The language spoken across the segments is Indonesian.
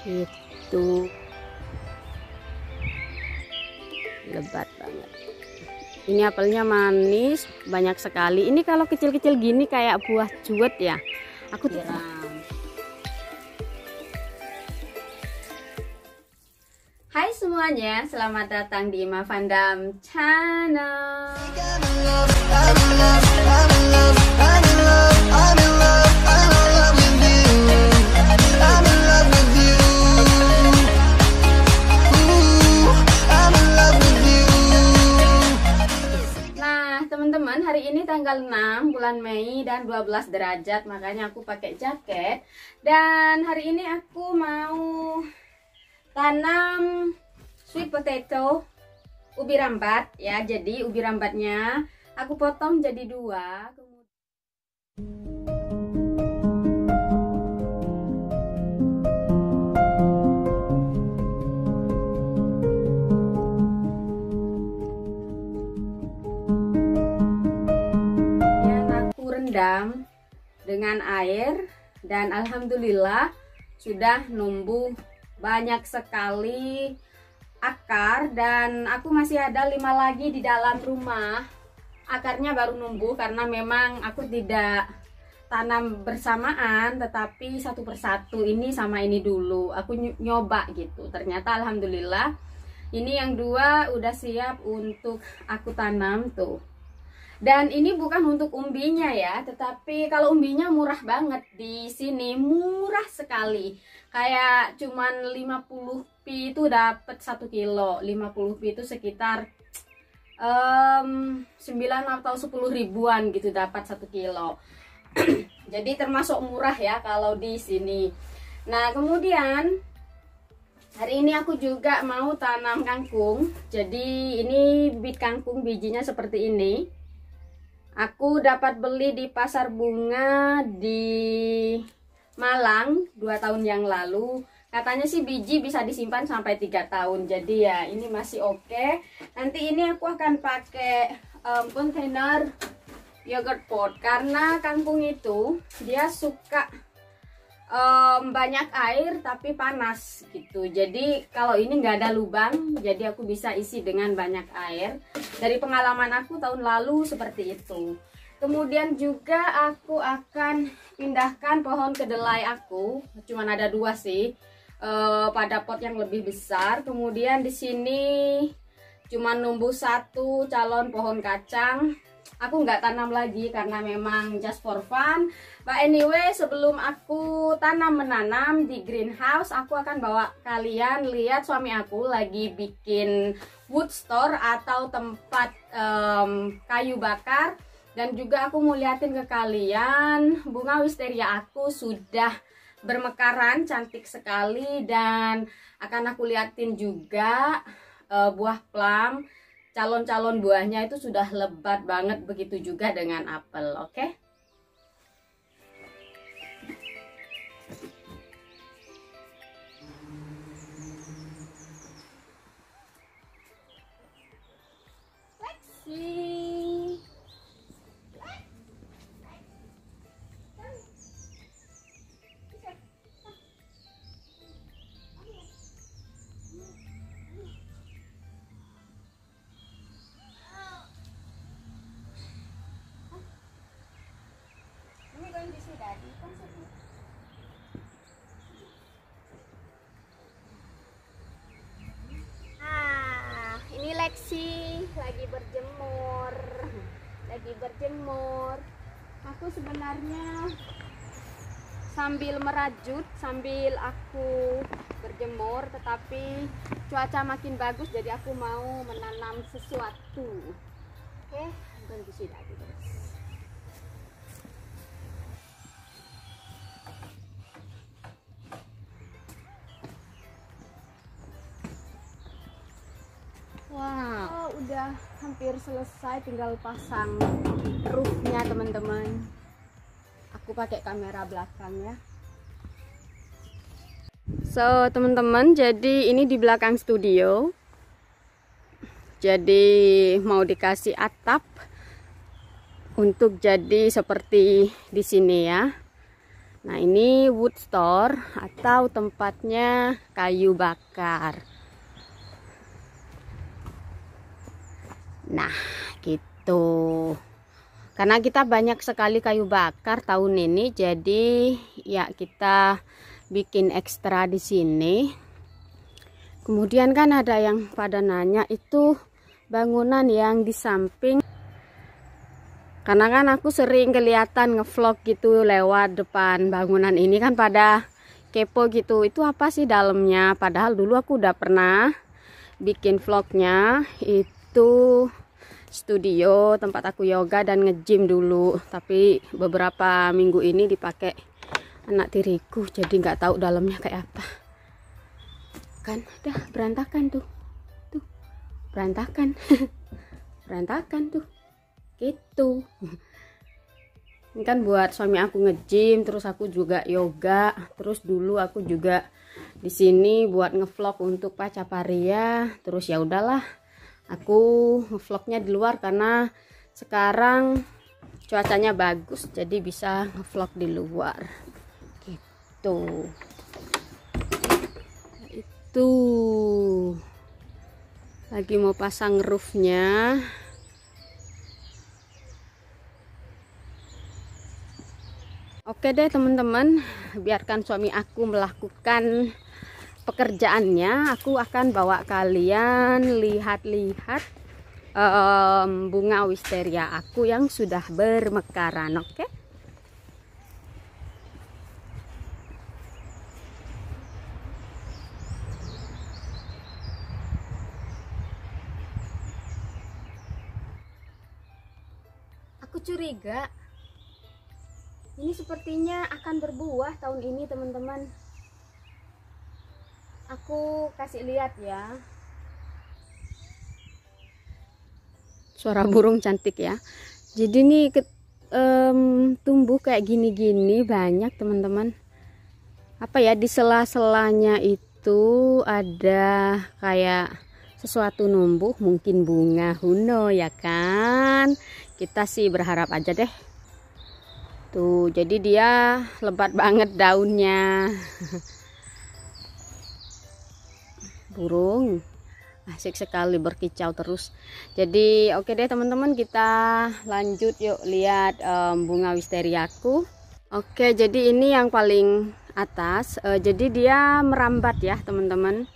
Itu lebat banget. Ini apelnya manis, banyak sekali. Ini kalau kecil-kecil gini kayak buah juwet ya. Aku tiram. Hai semuanya, selamat datang di Ima Vandam Channel. Teman-teman, hari ini tanggal 6 bulan Mei dan 12 derajat, makanya aku pakai jaket. Dan hari ini aku mau tanam sweet potato, ubi rambat ya. Jadi ubi rambatnya aku potong jadi 2. Rendam dengan air dan alhamdulillah sudah numbuh banyak sekali akar, dan aku masih ada 5 lagi di dalam rumah. Akarnya baru numbuh karena memang aku tidak tanam bersamaan, tetapi satu persatu, ini sama ini dulu aku nyoba gitu. Ternyata alhamdulillah ini yang 2 udah siap untuk aku tanam tuh. Dan ini bukan untuk umbinya ya, tetapi kalau umbinya murah banget di sini, murah sekali. Kayak cuman 50p itu dapat 1 kilo. 50p itu sekitar 9 atau 10 ribuan gitu dapat 1 kilo. Jadi termasuk murah ya kalau di sini. Nah, kemudian hari ini aku juga mau tanam kangkung. Jadi ini bibit kangkung, bijinya seperti ini. Aku dapat beli di pasar bunga di Malang 2 tahun yang lalu. Katanya sih biji bisa disimpan sampai 3 tahun. Jadi ya ini masih oke. Nanti ini aku akan pakai kontainer yogurt pot, karena kangkung itu dia suka banyak air tapi panas gitu. Jadi kalau ini nggak ada lubang, jadi aku bisa isi dengan banyak air. Dari pengalaman aku tahun lalu seperti itu. Kemudian juga aku akan pindahkan pohon kedelai aku, cuman ada 2 sih, pada pot yang lebih besar. Kemudian di sini cuman numbuh 1 calon pohon kacang. Aku nggak tanam lagi karena memang just for fun. But anyway, sebelum aku menanam di greenhouse, aku akan bawa kalian lihat suami aku lagi bikin wood store atau tempat kayu bakar. Dan juga aku mau liatin ke kalian bunga wisteria aku sudah bermekaran, cantik sekali. Dan akan aku liatin juga buah plum. Calon-calon buahnya itu sudah lebat banget, begitu juga dengan apel, oke? Lexi. Ini Lexi lagi berjemur. Aku sebenarnya sambil merajut sambil aku berjemur, tetapi cuaca makin bagus jadi aku mau menanam sesuatu. Oke, bukan di sini lagi guys. Wow, udah hampir selesai, tinggal pasang roofnya teman-teman. Aku pakai kamera belakang ya. So teman-teman, jadi ini di belakang studio. Jadi mau dikasih atap untuk jadi seperti di sini ya. Nah, ini wood store atau tempatnya kayu bakar. Nah, gitu. Karena kita banyak sekali kayu bakar tahun ini, jadi ya kita bikin ekstra di sini. Kemudian kan ada yang pada nanya itu bangunan yang di samping. Karena kan aku sering kelihatan ngevlog gitu lewat depan bangunan ini, kan pada kepo gitu. Itu apa sih dalamnya? Padahal dulu aku udah pernah bikin vlognya. Itu studio tempat aku yoga dan nge-gym dulu. Tapi beberapa minggu ini dipakai anak tiriku, jadi nggak tahu dalamnya kayak apa. Kan udah berantakan tuh. Tuh, berantakan. Berantakan tuh. Gitu. Ini kan buat suami aku nge-gym, terus aku juga yoga, terus dulu aku juga di sini buat ngevlog untuk Pacaparia. Terus ya udahlah, aku ngevlognya di luar karena sekarang cuacanya bagus, jadi bisa ngevlog di luar. Gitu. Itu lagi mau pasang roofnya. Oke deh teman-teman, biarkan suami aku melakukan pekerjaannya. Aku akan bawa kalian lihat-lihat bunga wisteria aku yang sudah bermekaran. Oke? Aku curiga ini sepertinya akan berbuah tahun ini, teman-teman. Aku kasih lihat ya. Suara burung cantik ya. Jadi nih tumbuh kayak gini-gini banyak, teman-teman. Apa ya, di sela-selanya itu ada kayak sesuatu numbuh, mungkin bunga, huno ya kan. Kita sih berharap aja deh. Tuh, jadi dia lebat banget daunnya. Burung asik sekali berkicau terus. Jadi oke deh teman-teman, kita lanjut yuk lihat bunga wisteriaku. Oke, jadi ini yang paling atas. Jadi dia merambat ya teman-teman.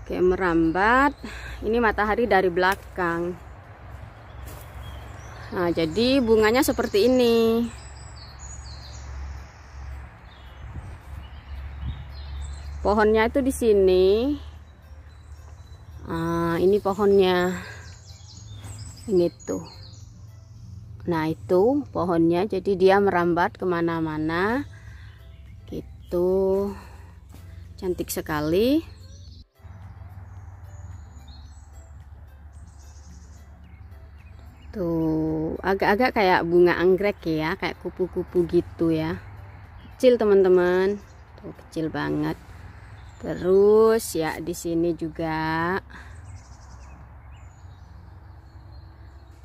Oke, merambat. Ini matahari dari belakang. Nah, jadi bunganya seperti ini. Pohonnya itu di sini. Ini pohonnya. Ini tuh. Nah, itu pohonnya. Jadi dia merambat kemana-mana. Gitu. Cantik sekali. Tuh, agak-agak kayak bunga anggrek ya, kayak kupu-kupu gitu ya. Kecil teman-teman, tuh kecil banget. Terus ya di sini juga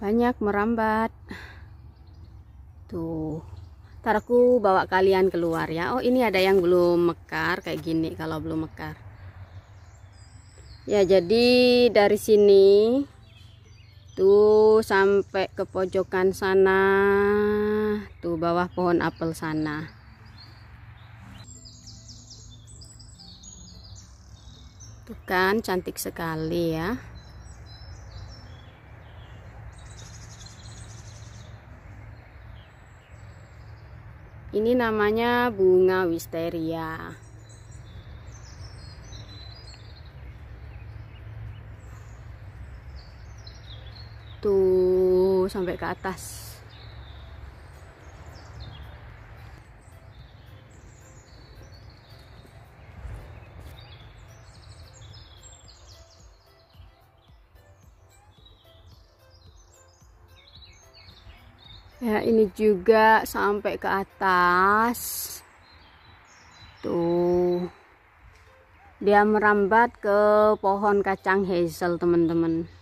banyak merambat. Tuh, ntar aku bawa kalian keluar ya. Oh, ini ada yang belum mekar kayak gini kalau belum mekar. Ya, jadi dari sini tuh sampai ke pojokan sana, tuh bawah pohon apel sana. Tuh kan cantik sekali ya. Ini namanya bunga wisteria. Tuh sampai ke atas. Ya, ini juga sampai ke atas. Tuh. Dia merambat ke pohon kacang hazel, teman-teman.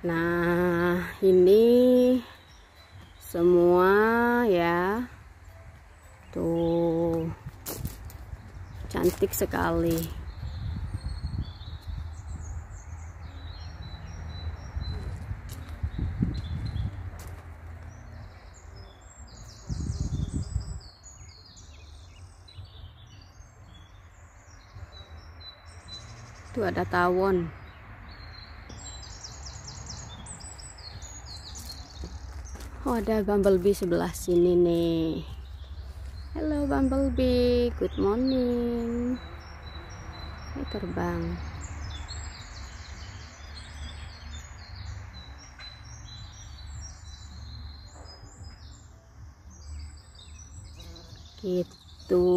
Nah, ini semua ya cantik sekali. Tuh ada tawon. Oh, ada bumblebee sebelah sini nih. Hello bumblebee, good morning. Hai terbang. Gitu.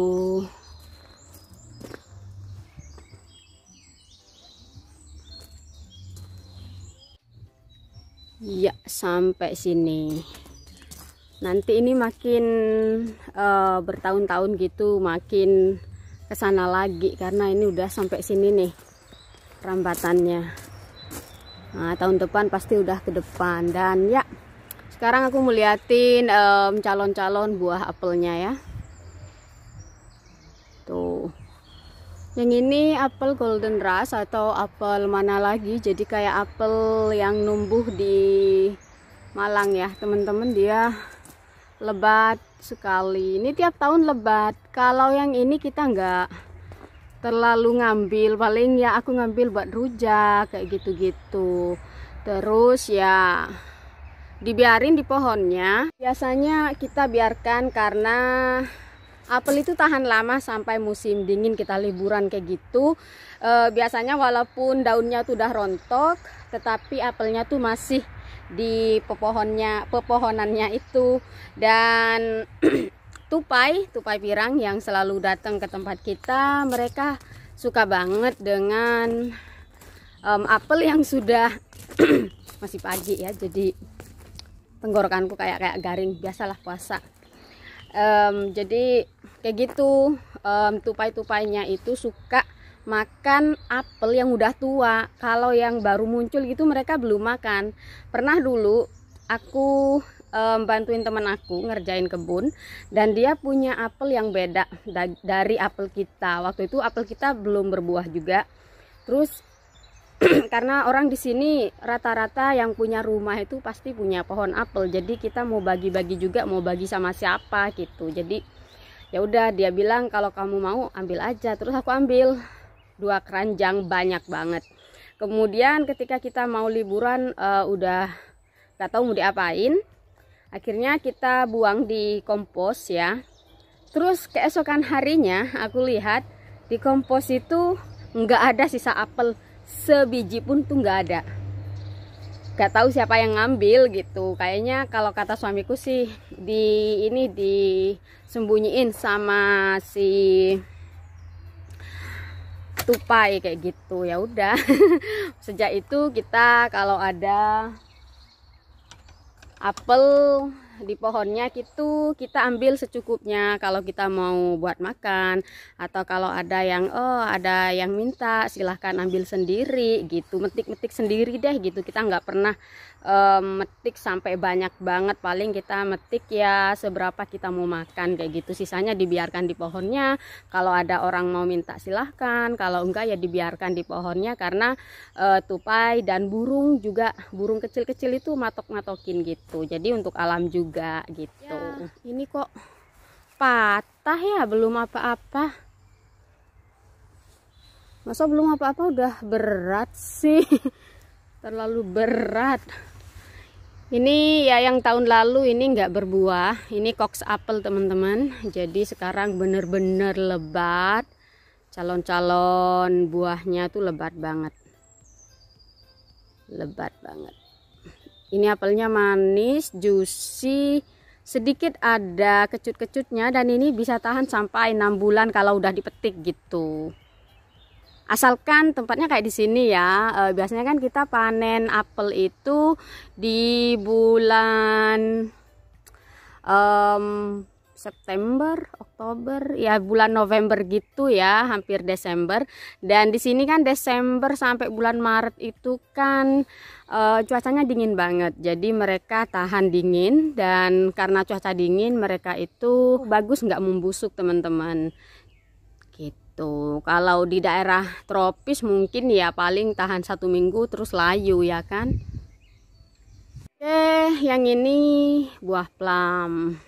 Ya, sampai sini. Nanti ini makin bertahun-tahun gitu, makin kesana lagi karena ini udah sampai sini nih rambatannya. Nah, tahun depan pasti udah ke depan. Dan ya, sekarang aku mau liatin calon-calon buah apelnya ya. Tuh. Yang ini apel golden rush atau apel mana lagi, jadi kayak apel yang numbuh di Malang ya teman-teman. Dia lebat sekali, ini tiap tahun lebat. Kalau yang ini kita nggak terlalu ngambil, paling ya aku ngambil buat rujak kayak gitu-gitu. Terus ya dibiarin di pohonnya, biasanya kita biarkan karena apel itu tahan lama sampai musim dingin kita liburan kayak gitu. Biasanya walaupun daunnya tuh udah rontok, tetapi apelnya tuh masih di pepohonannya itu. Dan tupai pirang yang selalu datang ke tempat kita, mereka suka banget dengan apel yang sudah masih pagi ya, jadi tenggorokanku kayak garing, biasalah puasa. Jadi kayak gitu, tupai-tupainya itu suka makan apel yang udah tua. Kalau yang baru muncul gitu mereka belum makan. Pernah dulu aku bantuin temen aku ngerjain kebun, dan dia punya apel yang beda dari apel kita. Waktu itu apel kita belum berbuah juga. Terus karena orang di sini rata-rata yang punya rumah itu pasti punya pohon apel, jadi kita mau bagi-bagi juga, mau bagi sama siapa gitu. Jadi ya udah, dia bilang kalau kamu mau ambil aja. Terus aku ambil 2 keranjang, banyak banget. Kemudian ketika kita mau liburan udah gak tahu mau diapain, akhirnya kita buang di kompos ya. Terus keesokan harinya aku lihat di kompos itu nggak ada sisa apel, sebiji pun tuh nggak ada. Gak tahu siapa yang ngambil gitu. Kayaknya kalau kata suamiku sih disembunyiin sama si tupai kayak gitu. Ya udah. Sejak itu kita kalau ada apel di pohonnya gitu, kita ambil secukupnya kalau kita mau buat makan, atau kalau ada yang minta silahkan ambil sendiri gitu, metik sendiri deh gitu. Kita nggak pernah metik sampai banyak banget, paling kita metik ya seberapa kita mau makan kayak gitu. Sisanya dibiarkan di pohonnya, kalau ada orang mau minta silahkan, kalau enggak ya dibiarkan di pohonnya. Karena tupai dan burung kecil-kecil itu matok-matokin gitu, jadi untuk alam juga gitu ya. Ini kok patah ya, belum apa-apa. Masa belum apa-apa udah berat sih? Terlalu berat. Ini ya yang tahun lalu ini nggak berbuah. Ini Cox apple teman-teman. Jadi sekarang bener-bener lebat. Calon-calon buahnya tuh lebat banget. Lebat banget. Ini apelnya manis, juicy, sedikit ada kecut-kecutnya, dan ini bisa tahan sampai 6 bulan kalau udah dipetik gitu. Asalkan tempatnya kayak di sini ya. Biasanya kan kita panen apel itu di bulan September, Oktober, ya bulan November gitu ya, hampir Desember. Dan di sini kan Desember sampai bulan Maret itu kan cuacanya dingin banget. Jadi mereka tahan dingin, dan karena cuaca dingin mereka itu bagus nggak membusuk teman-teman. Gitu. Tuh, kalau di daerah tropis mungkin ya paling tahan 1 minggu terus layu ya kan. Oke, yang ini buah plum.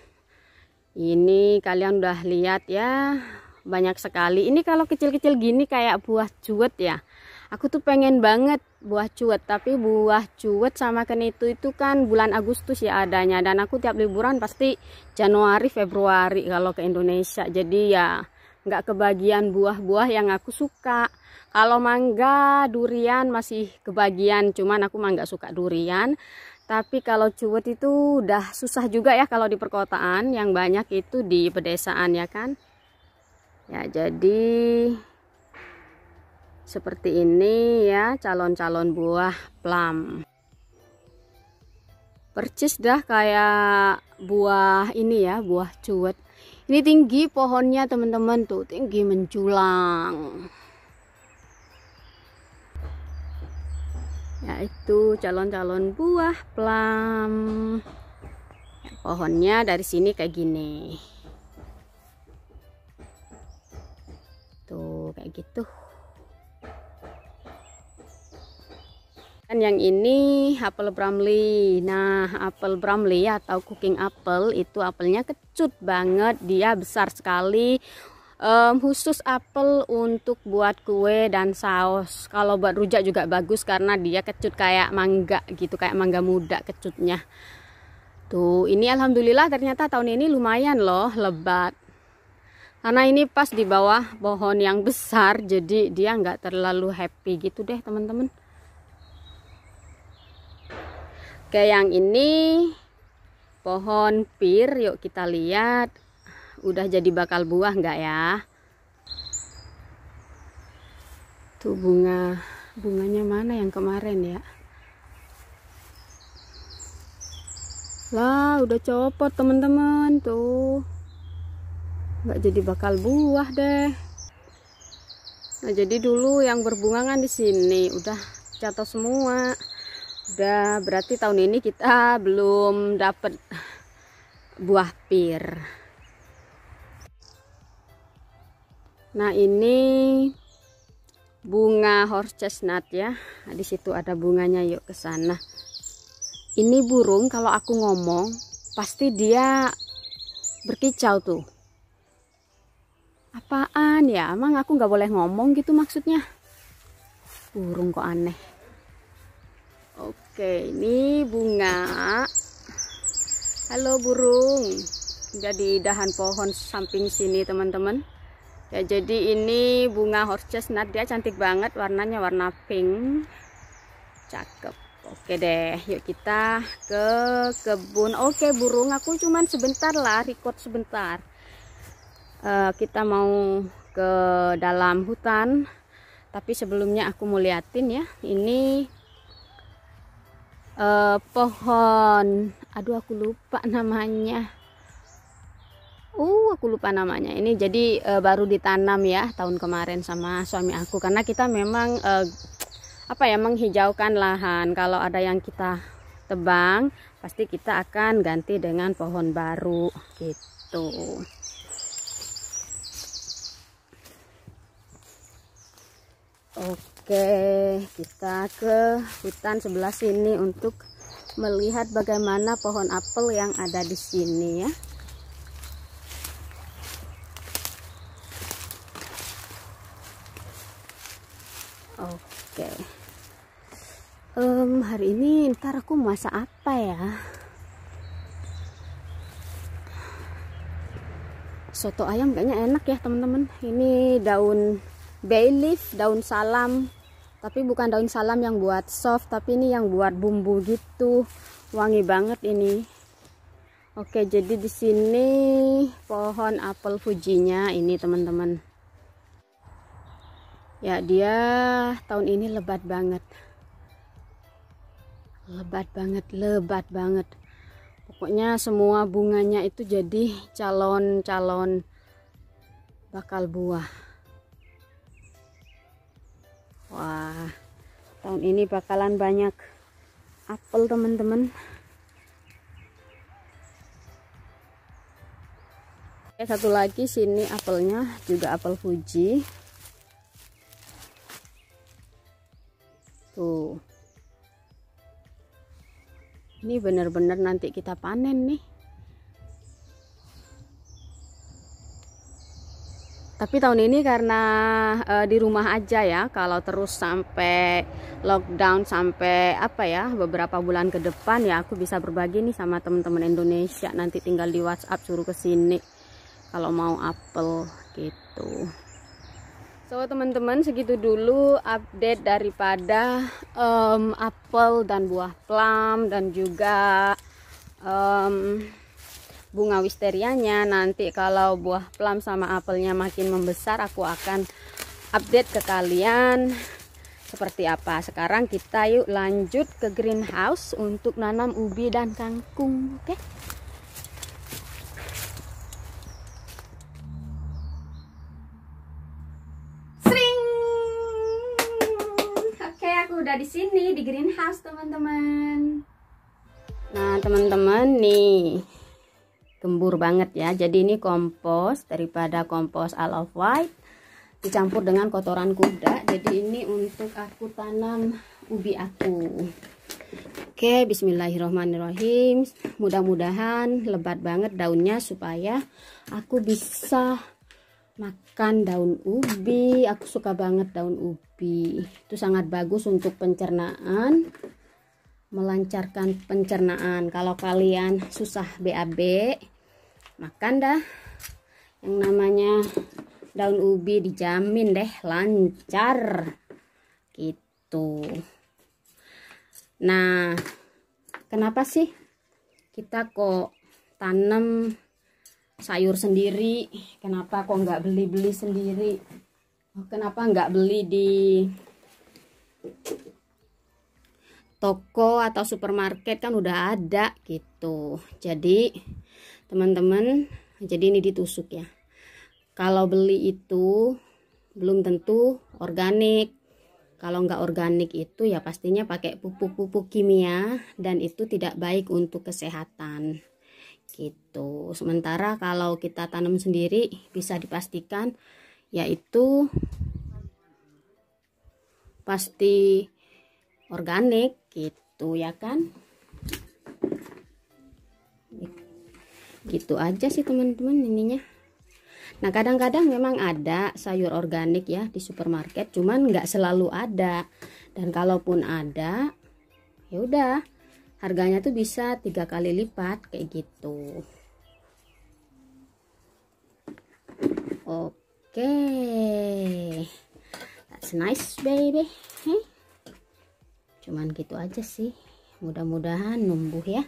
Ini kalian udah lihat ya, banyak sekali. Ini kalau kecil-kecil gini kayak buah cuet ya. Aku tuh pengen banget buah cuet, tapi buah cuet sama kenitu itu kan bulan Agustus ya adanya. Dan aku tiap liburan pasti Januari, Februari kalau ke Indonesia. Jadi ya nggak kebagian buah-buah yang aku suka. Kalau mangga, durian masih kebagian, cuman aku mah nggak suka durian. Tapi kalau cuet itu udah susah juga ya kalau di perkotaan, yang banyak itu di pedesaan ya kan. Ya jadi seperti ini ya calon-calon buah plum. Percis dah kayak buah ini ya, buah cuet. Ini tinggi pohonnya teman-teman tuh, tinggi menjulang. Ya itu calon-calon buah plum. Ya, pohonnya dari sini kayak gini. Tuh kayak gitu. Dan yang ini apel Bromley. Nah, apel Bromley atau cooking apple itu apelnya kecut banget, dia besar sekali. Khusus apel untuk buat kue dan saus. Kalau buat rujak juga bagus karena dia kecut kayak mangga gitu, kayak mangga muda kecutnya. Tuh, ini alhamdulillah ternyata tahun ini lumayan loh lebat. Karena ini pas di bawah pohon yang besar, jadi dia nggak terlalu happy gitu deh teman-teman. Oke, yang ini pohon pir, yuk kita lihat udah jadi bakal buah nggak ya. Tuh bunganya mana yang kemarin ya. Lah udah copot teman-teman, tuh nggak jadi bakal buah deh. Nah jadi dulu yang berbunga kan di sini udah jatuh semua. Udah berarti tahun ini kita belum dapet buah pir. Nah ini bunga horse chestnut ya. Nah, di situ ada bunganya, yuk ke sana. Ini burung kalau aku ngomong pasti dia berkicau tuh. Apaan ya? Emang aku nggak boleh ngomong gitu maksudnya? Burung kok aneh. Oke, ini bunga. Halo burung. Udah di dahan pohon samping sini teman-teman. Ya jadi ini bunga horse chestnut, dia cantik banget, warnanya warna pink. Cakep. Oke deh, yuk kita ke kebun. Oke burung, aku cuman sebentar lah, record sebentar. Kita mau ke dalam hutan. Tapi sebelumnya aku mau liatin ya. Ini pohon, aduh aku lupa namanya. Aku lupa namanya. Ini jadi baru ditanam ya tahun kemarin sama suami aku, karena kita memang menghijaukan lahan. Kalau ada yang kita tebang, pasti kita akan ganti dengan pohon baru gitu. Oke, kita ke hutan sebelah sini untuk melihat bagaimana pohon apel yang ada di sini ya. Oke. Hari ini ntar aku masak apa ya? Soto ayam kayaknya enak ya teman-teman. Ini daun bay leaf, daun salam, tapi bukan daun salam yang buat soft, tapi ini yang buat bumbu gitu, wangi banget ini. Oke, jadi di sini pohon apel Fujinya ini teman-teman. Ya dia tahun ini lebat banget, lebat banget. Pokoknya semua bunganya itu jadi calon-calon bakal buah. Wah, tahun ini bakalan banyak apel teman-teman. Satu lagi sini apelnya juga apel Fuji. Ini bener-bener nanti kita panen nih. Tapi tahun ini karena di rumah aja ya, kalau terus sampai lockdown sampai apa ya beberapa bulan ke depan ya, aku bisa berbagi nih sama teman-teman Indonesia. Nanti tinggal di WhatsApp suruh ke sini kalau mau apel gitu. So teman-teman, segitu dulu update daripada apel dan buah plum dan juga bunga wisterianya. Nanti kalau buah plum sama apelnya makin membesar, aku akan update ke kalian seperti apa. Sekarang kita yuk lanjut ke greenhouse untuk nanam ubi dan kangkung. Oke? Sering. Oke, aku udah di sini di greenhouse teman-teman. Nah teman-teman nih, gembur banget ya. Jadi ini kompos daripada kompos Isle of Wight dicampur dengan kotoran kuda. Jadi ini untuk aku tanam ubi aku. Oke, bismillahirrohmanirrohim. Mudah-mudahan lebat banget daunnya supaya aku bisa makan daun ubi. Aku suka banget daun ubi. Itu sangat bagus untuk pencernaan, melancarkan pencernaan. Kalau kalian susah BAB, makan dah yang namanya daun ubi, dijamin deh lancar gitu. Nah, kenapa sih kita kok tanam sayur sendiri? Kenapa kok nggak beli-beli sendiri? Kenapa nggak beli di toko atau supermarket? Kan udah ada gitu. Jadi teman-teman, jadi ini ditusuk ya. Kalau beli itu belum tentu organik. Kalau nggak organik itu ya pastinya pakai pupuk-pupuk kimia, dan itu tidak baik untuk kesehatan gitu. Sementara kalau kita tanam sendiri bisa dipastikan yaitu pasti organik gitu ya kan. Gitu aja sih teman-teman ininya. Nah kadang-kadang memang ada sayur organik ya di supermarket, cuman nggak selalu ada. Dan kalaupun ada, ya udah harganya tuh bisa 3 kali lipat kayak gitu. Oke, that's nice baby. Cuman gitu aja sih. Mudah-mudahan numbuh ya,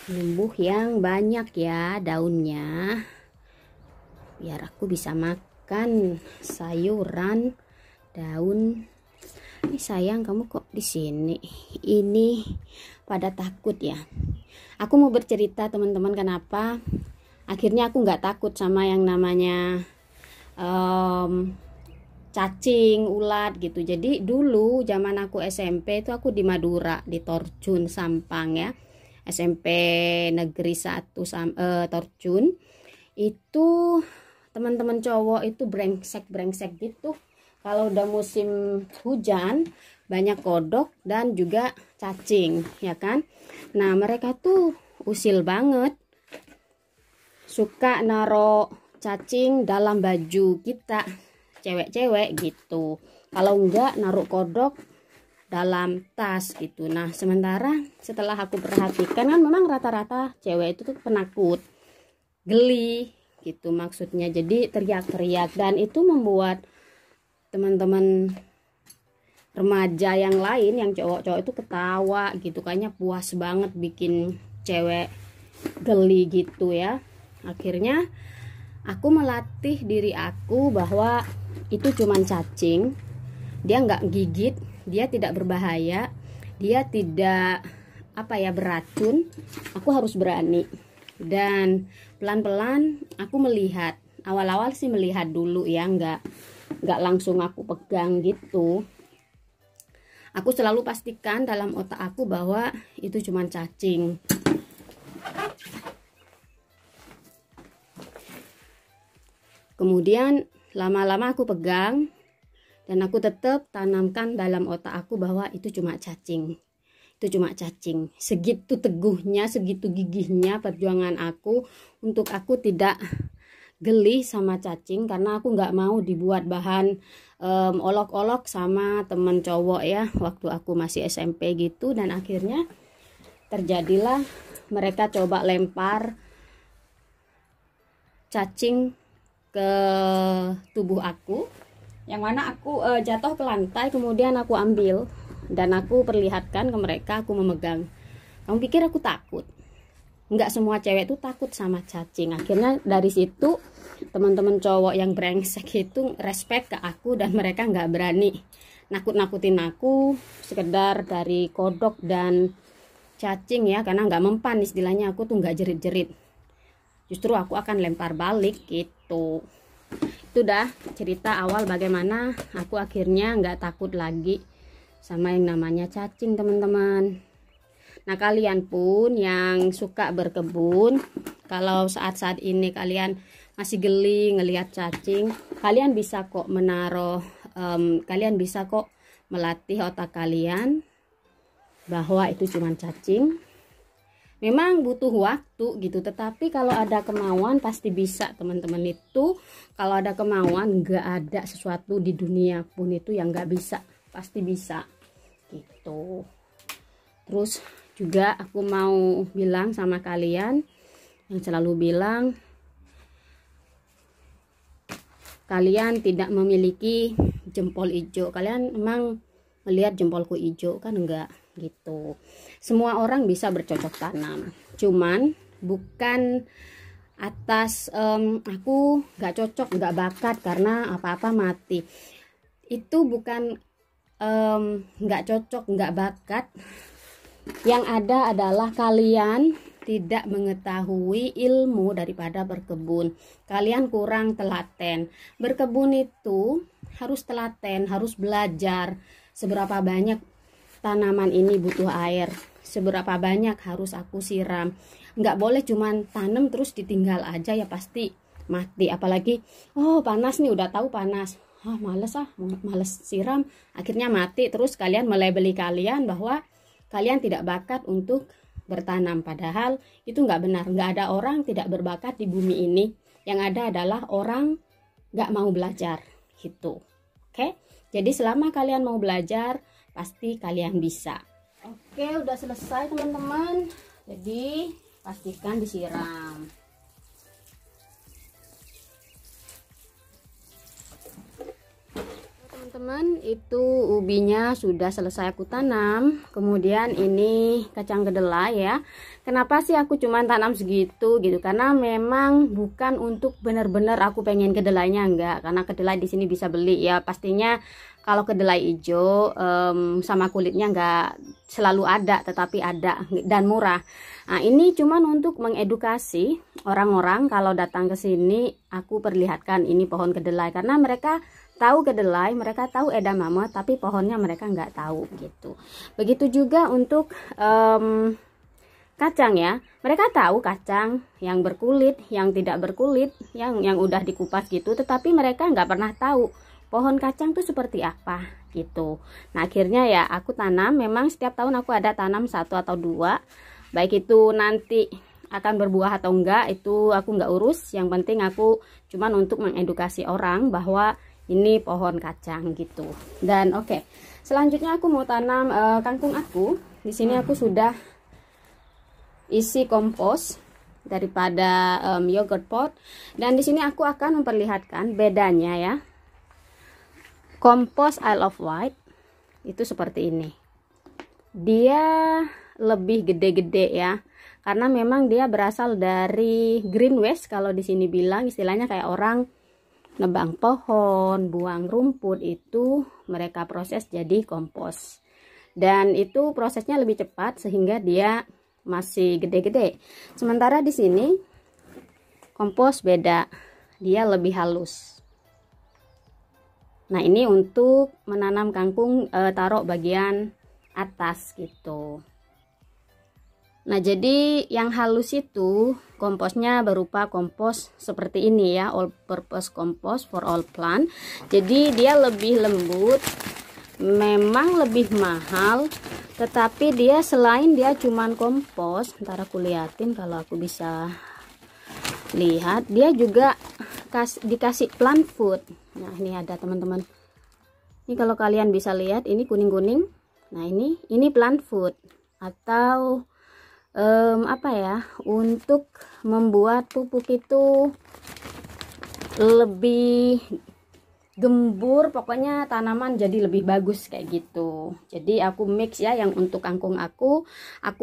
numbuh yang banyak ya daunnya, biar aku bisa makan sayuran daun. Ini sayang, kamu kok di sini? Ini pada takut ya. Aku mau bercerita teman-teman kenapa akhirnya aku nggak takut sama yang namanya cacing, ulat gitu. Jadi dulu zaman aku SMP itu aku di Madura, di Torjun Sampang ya, SMP Negeri 1 Torjun. Itu teman-teman cowok itu brengsek gitu. Kalau udah musim hujan banyak kodok dan juga cacing ya kan. Nah mereka tuh usil banget, suka naro cacing dalam baju kita cewek-cewek gitu. Kalau enggak naruh kodok dalam tas gitu. Nah sementara setelah aku perhatikan kan memang rata-rata cewek itu tuh penakut, geli gitu maksudnya. Jadi teriak-teriak, dan itu membuat teman-teman remaja yang lain yang cowok-cowok itu ketawa gitu, kayaknya puas banget bikin cewek geli gitu ya. Akhirnya aku melatih diri aku bahwa itu cuman cacing, dia nggak gigit, dia tidak berbahaya, dia tidak apa ya beracun. Aku harus berani. Dan pelan-pelan aku melihat, awal-awal sih melihat dulu ya, nggak langsung aku pegang gitu. Aku selalu pastikan dalam otak aku bahwa itu cuma cacing. Kemudian lama-lama aku pegang dan aku tetap tanamkan dalam otak aku bahwa itu cuma cacing itu cuma cacing. Segitu teguhnya, segitu gigihnya perjuangan aku untuk aku tidak geli sama cacing, karena aku nggak mau dibuat bahan olok-olok sama temen cowok ya, waktu aku masih SMP gitu. Dan akhirnya terjadilah mereka coba lempar cacing ke tubuh aku, yang mana aku jatuh ke lantai, kemudian aku ambil dan aku perlihatkan ke mereka aku memegang. Kamu pikir aku takut? Enggak, semua cewek itu takut sama cacing. Akhirnya dari situ teman-teman cowok yang brengsek itu respect ke aku, dan mereka nggak berani nakut-nakutin aku sekedar dari kodok dan cacing ya, karena nggak mempan istilahnya. Aku tuh nggak jerit-jerit, justru aku akan lempar balik gitu. Itu dah cerita awal bagaimana aku akhirnya nggak takut lagi sama yang namanya cacing, teman-teman. Nah, kalian pun yang suka berkebun, kalau saat-saat ini kalian masih geli ngelihat cacing, kalian bisa kok kalian bisa kok melatih otak kalian bahwa itu cuma cacing. Memang butuh waktu gitu, tetapi kalau ada kemauan pasti bisa, teman-teman. Itu kalau ada kemauan, nggak ada sesuatu di dunia pun itu yang nggak bisa, pasti bisa gitu. Terus juga aku mau bilang sama kalian yang selalu bilang kalian tidak memiliki jempol hijau. Kalian emang melihat jempolku hijau kan? Enggak gitu. Semua orang bisa bercocok tanam, cuman bukan atas aku nggak cocok, nggak bakat karena apa-apa mati. Itu bukan nggak cocok, nggak bakat. Yang ada adalah kalian tidak mengetahui ilmu daripada berkebun. Kalian kurang telaten. Berkebun itu harus telaten, harus belajar seberapa banyak tanaman ini butuh air, seberapa banyak harus aku siram. Nggak boleh cuman tanam terus ditinggal aja, ya pasti mati. Apalagi oh panas nih, udah tahu panas, males siram, akhirnya mati. Terus kalian melabeli kalian bahwa kalian tidak bakat untuk bertanam, padahal itu nggak benar. Nggak ada orang tidak berbakat di bumi ini, yang ada adalah orang nggak mau belajar gitu. Oke, jadi selama kalian mau belajar pasti kalian bisa. Oke, udah selesai teman-teman. Jadi pastikan disiram. Teman-teman, itu ubinya sudah selesai aku tanam. Kemudian ini kacang kedelai ya. Kenapa sih aku cuman tanam segitu gitu? Karena memang bukan untuk benar-benar aku pengen kedelainya, enggak. Karena kedelai di sini bisa beli ya. Pastinya kalau kedelai hijau sama kulitnya enggak selalu ada, tetapi ada dan murah. Nah, ini cuman untuk mengedukasi orang-orang kalau datang ke sini aku perlihatkan ini pohon kedelai, karena mereka tahu kedelai, mereka tahu edamame, tapi pohonnya mereka nggak tahu gitu. Begitu juga untuk kacang ya, mereka tahu kacang yang berkulit, yang tidak berkulit, yang udah dikupas gitu, tetapi mereka nggak pernah tahu pohon kacang tuh seperti apa gitu. Nah, akhirnya ya aku tanam. Memang setiap tahun aku ada tanam 1 atau 2, baik itu nanti akan berbuah atau enggak itu aku nggak urus. Yang penting aku cuman untuk mengedukasi orang bahwa ini pohon kacang gitu. Dan oke, selanjutnya aku mau tanam kangkung aku. Di sini aku sudah isi kompos daripada yogurt pot, dan di sini aku akan memperlihatkan bedanya ya. Kompos Isle of Wight itu seperti ini. Dia lebih gede-gede ya, karena memang dia berasal dari green waste. Kalau di sini bilang istilahnya kayak orang nebang pohon, buang rumput, itu mereka proses jadi kompos. Dan itu prosesnya lebih cepat sehingga dia masih gede-gede. Sementara di sini kompos beda, dia lebih halus. Nah, ini untuk menanam kangkung, taruh bagian atas gitu. Nah, jadi yang halus itu komposnya berupa kompos seperti ini ya, all purpose compost for all plant. Jadi dia lebih lembut, memang lebih mahal, tetapi dia selain dia cuman kompos, ntar aku liatin kalau aku bisa lihat, dia juga dikasih plant food. Nah ini ada teman-teman, ini kalau kalian bisa lihat ini kuning-kuning. Nah ini plant food atau apa ya, untuk membuat pupuk itu lebih gembur, pokoknya tanaman jadi lebih bagus kayak gitu. Jadi aku mix ya, yang untuk kangkung aku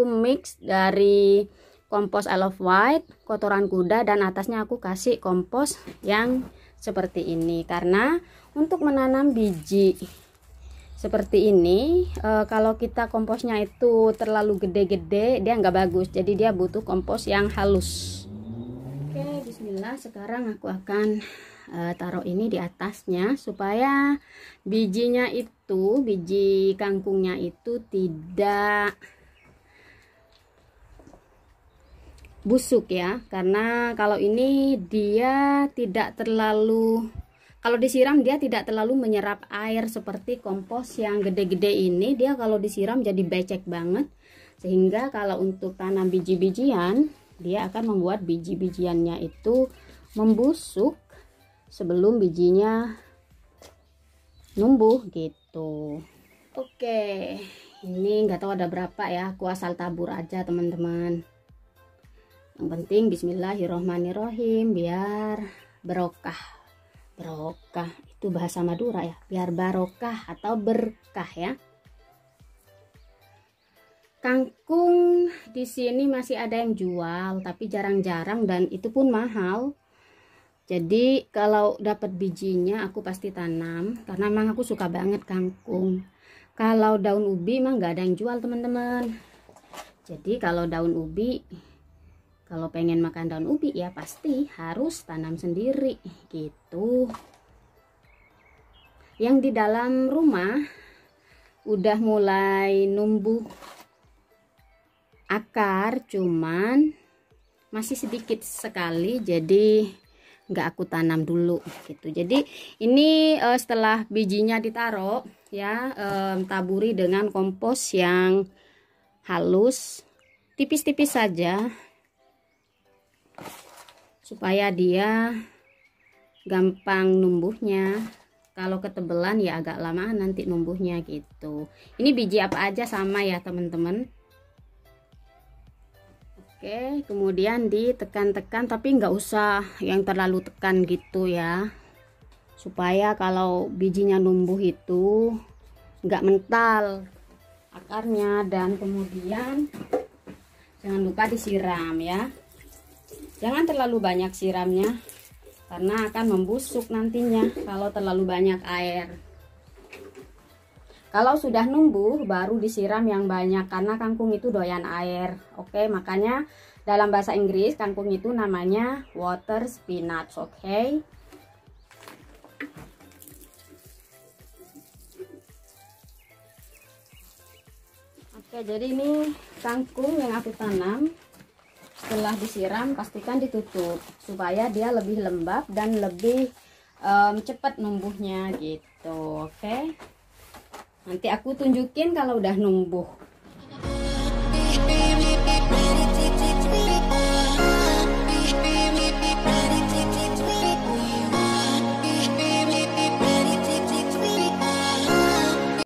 mix dari kompos I Love White, kotoran kuda, dan atasnya aku kasih kompos yang seperti ini. Karena untuk menanam biji seperti ini, kalau kita komposnya itu terlalu gede-gede, dia nggak bagus. Jadi dia butuh kompos yang halus. Oke, bismillah. Sekarang aku akan taruh ini di atasnya supaya bijinya itu, biji kangkungnya itu tidak busuk ya. Karena kalau ini dia tidak terlalu, kalau disiram dia tidak terlalu menyerap air seperti kompos yang gede-gede ini. Dia kalau disiram jadi becek banget, sehingga kalau untuk tanam biji-bijian dia akan membuat biji-bijiannya itu membusuk sebelum bijinya numbuh gitu. Oke, ini nggak tahu ada berapa ya, aku asal tabur aja teman-teman. Yang penting bismillahirrohmanirrohim, biar barokah. Barokah itu bahasa Madura ya, biar barokah atau berkah ya. Kangkung di sini masih ada yang jual, tapi jarang-jarang dan itu pun mahal. Jadi kalau dapat bijinya aku pasti tanam, karena memang aku suka banget kangkung. Kalau daun ubi emang nggak ada yang jual teman-teman. Jadi kalau daun ubi, kalau pengen makan daun ubi ya pasti harus tanam sendiri gitu. Yang di dalam rumah udah mulai numbuh akar, cuman masih sedikit sekali, jadi nggak aku tanam dulu gitu. Jadi ini setelah bijinya ditaruh ya, taburi dengan kompos yang halus, tipis-tipis saja supaya dia gampang numbuhnya. Kalau ketebelan ya agak lama nanti numbuhnya gitu. Ini biji apa aja sama ya teman-teman. Oke, kemudian ditekan-tekan, tapi nggak usah yang terlalu tekan gitu ya, supaya kalau bijinya numbuh itu nggak mental akarnya. Dan kemudian jangan lupa disiram ya, jangan terlalu banyak siramnya karena akan membusuk nantinya kalau terlalu banyak air. Kalau sudah numbuh baru disiram yang banyak, karena kangkung itu doyan air. Oke, makanya dalam bahasa Inggris kangkung itu namanya water spinach. Oke. Oke, jadi ini kangkung yang aku tanam. Setelah disiram pastikan ditutup supaya dia lebih lembab dan lebih cepat numbuhnya gitu. Oke. Nanti aku tunjukin kalau udah numbuh.